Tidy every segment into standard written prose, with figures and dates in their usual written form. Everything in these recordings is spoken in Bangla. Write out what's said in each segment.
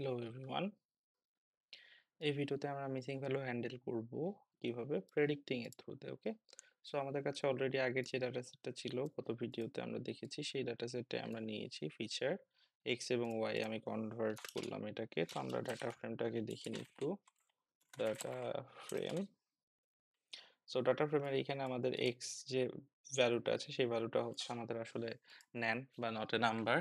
Hello everyone. এই ভিডিওতে আমরা মিসিং ভ্যালু হ্যান্ডেল করব কিভাবে প্রেডিক্টিং এর থ্রুতে। ওকে, সো আমাদের কাছে অলরেডি আগের যে ডাটা সেটটা ছিল গত ভিডিওতে আমরা দেখেছি, সেই ডাটা সেটে আমরা নিয়েছি ফিচার এক্স এবং ওয়াই। আমি কনভার্ট করলাম এটাকে। তো আমরা ডাটা ফ্রেমটাকে দেখে নিই একটু। ডাটা ফ্রেম, সো ডাটা ফ্রেমের এখানে আমাদের এক্স যে ভ্যালুটা আছে সেই ভ্যালুটা হচ্ছে আমাদের আসলে নেন বা নট এ নাম্বার।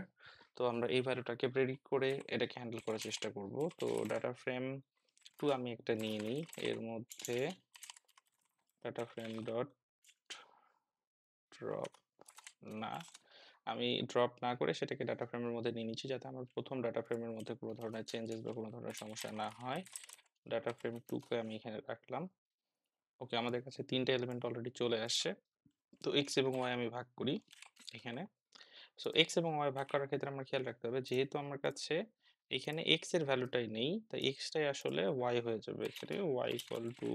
তো আমরা এই ভ্যালুটাকে প্রেডিক্ট করে এটাকে হ্যান্ডেল করার চেষ্টা করব। তো ডাটা ফ্রেম টু আমি একটা নিয়ে নিই। এর মধ্যে ডাটা ফ্রেম ডট ড্রপ না, আমি ড্রপ না করে সেটাকে ডাটা ফ্রেমের মধ্যে নিয়ে নিচ্ছি, যাতে আমার প্রথম ডাটা ফ্রেমের মধ্যে কোনো ধরনের চেঞ্জেস বা কোনো ধরনের সমস্যা না হয়। ডাটা ফ্রেম টুকে আমি এখানে রাখলাম। ওকে, আমাদের কাছে তিনটে এলিমেন্ট অলরেডি চলে আসছে। তো এক্স এবং ওয়াই আমি ভাগ করি এখানে। সো এক্স এবং ওয়াই ভাগ করার ক্ষেত্রে আমার খেয়াল রাখতে হবে, যেহেতু আমার কাছে এখানে এক্স এর ভ্যালুটাই নেই, তাই এক্সটাই আসলে ওয়াই হয়ে যাবে। এখানে Y equal to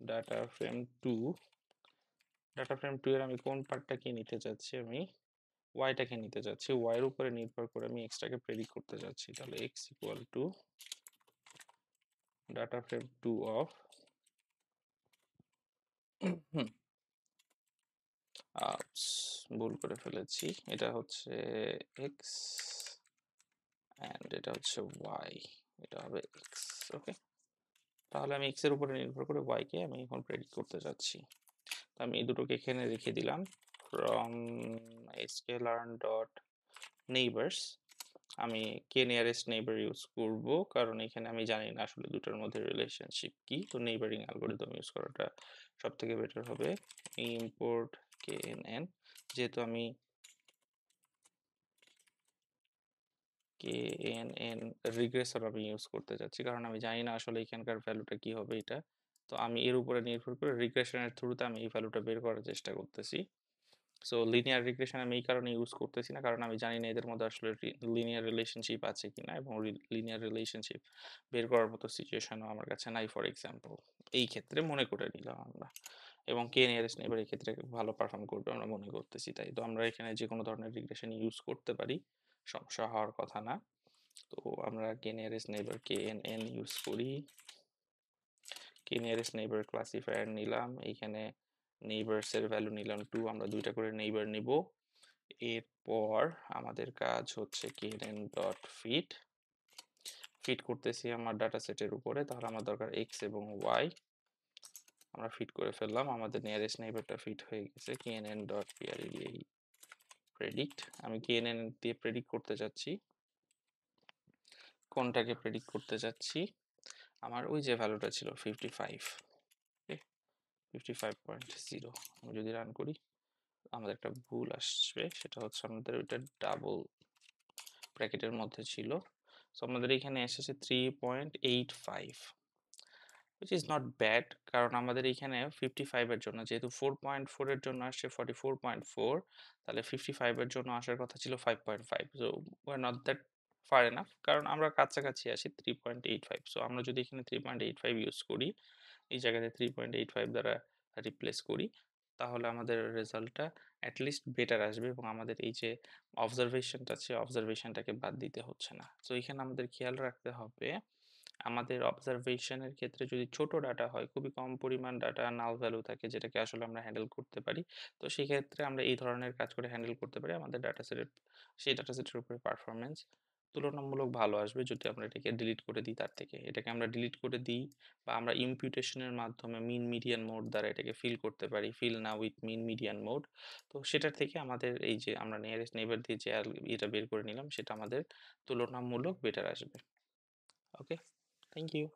data frame two. Data frame two এর আমি কোন পার্টটাকে নিতে চাচ্ছি? আমি ওয়াইটাকে নিতে চাচ্ছি। ওয়াই এর উপরে নির্ভর করে আমি এক্সটাকে প্রেডিক্ট করতে যাচ্ছি। তাহলে X equal to data frame two of ভুল করে ফেলেছি, এটা হচ্ছে এক্স অ্যান্ড এটা হচ্ছে ওয়াই, এটা হবে এক্স। ওকে, তাহলে আমি এক্স এর উপরে নির্ভর করে ওয়াই কে আমি এখন প্রেডিক্ট করতে যাচ্ছি। তো আমি এই দুটোকে এখানে রেখে দিলাম। ফ্রম স্কেলার ডট নেইবার্স আমি কে নিয়ারেস্ট নেইবার ইউজ করব, কারণ এখানে আমি জানি না আসলে দুটোর মধ্যে রিলেশনশিপ কি। তো নেইবারিং অ্যালগরিদম ইউজ করাটা সব থেকে বেটার হবে। ইম্পোর্ট কে এন এন, যেহেতু আমি কে এন এন রিগ্রেসর আমি ইউজ করতে যাচ্ছি, কারণ আমি জানি না আসলে এখানকার ভ্যালুটা কি হবে এটা। তো আমি এর উপরে নির্ভর করে রিগ্রেশনের থ্রুতে আমি এই ভ্যালুটা বের করার চেষ্টা করতেছি। সো লিনিয়ার রিগ্রেশন আমি এই কারণে ইউজ করতেছি না, কারণ আমি জানি না এদের মধ্যে আসলে লিনিয়ার রিলেশনশিপ আছে কিনা, এবং লিনিয়ার রিলেশনশিপ বের করার মতো সিচুয়েশনও আমার কাছে নাই। ফর এক্সাম্পল এই ক্ষেত্রে মনে করে নিলাম আমরা, এবং কে নিয়ারেস্ট নেইবার এই ক্ষেত্রে ভালো পারফর্ম করবে আমরা মনে করতেছি, তাই তো আমরা এখানে যে কোনো ধরনের রিগ্রেশন ইউজ করতে পারি, সমস্যা হওয়ার কথা না। তো আমরা K nearest neighbour K N N use করি। কে নিয়ারেস্ট নেইবার ক্লাসিফায়ার নিলাম, এইখানে নেইবার্স এর ভ্যালু নিলাম 2, আমরা দুইটা করে নেইবার নিব। এরপর আমাদের কাজ হচ্ছে kn ডট ফিট ফিট করতেছি আমার ডাটা সেটের উপরে। তাহলে আমার দরকার এক্স এবং ওয়াই, আমরা ফিট করে ফেললাম। আমাদের নিয়ারেস্ট নেইবারটা ফিট হয়ে গেছে। kn ডট প্রেডিক্ট, আমি kn দিয়ে প্রেডিক্ট করতে যাচ্ছি। কোনটাকে প্রেডিক্ট করতে যাচ্ছি? আমার ওই যে ভ্যালুটা ছিল 55, 55.0। আমি যদি রান করি আমাদের একটা ভুল আসবে, সেটা হচ্ছে আমাদের ওইটা ডাবল ব্র্যাকেটের মধ্যে ছিল। সো আমাদের এখানে এসেছে 3.85, which is not bad, কারণ আমাদের এখানে 55 এর জন্য, যেহেতু 4.4 এর জন্য আসছে 44.4, তাহলে 55 এর জন্য আসার কথা ছিল 5.5। So we're not that far enough, কারণ আমরা কাছাকাছি আসি 3.85। সো আমরা যদি এখানে 3.85 ইউজ করি, এই জায়গাতে 3.85 দ্বারা রিপ্লেস করি, তাহলে আমাদের রেজাল্টটা অ্যাটলিস্ট বেটার আসবে, এবং আমাদের এই যে অবজারভেশনটা আছে অবজারভেশনটাকে বাদ দিতে হচ্ছে না। তো এখানে আমাদের খেয়াল রাখতে হবে, আমাদের অবজারভেশনের ক্ষেত্রে যদি ছোট ডাটা হয়, খুবই কম পরিমাণ ডাটা নাল ভ্যালু থাকে যেটাকে আসলে আমরা হ্যান্ডেল করতে পারি, তো সেই ক্ষেত্রে আমরা এই ধরনের কাজ করে হ্যান্ডেল করতে পারি। আমাদের ডাটা সেটের, সেই ডাটা সেটের উপরে পারফরমেন্স তুলনামূলক ভালো আসবে যদি আমরা এটাকে ডিলিট করে দিই। তার থেকে এটাকে আমরা ডিলিট করে দিই, বা আমরা ইমপিউটেশনের মাধ্যমে মিন মিডিয়ান মোড দ্বারা এটাকে ফিল করতে পারি, ফিল না উইথ মিন মিডিয়ান মোড। তো সেটার থেকে আমাদের এই যে আমরা নিয়ারেস্ট নেইবার দিয়ে যে এটা বের করে নিলাম, সেটা আমাদের তুলনামূলক বেটার আসবে। ওকে, থ্যাংক ইউ।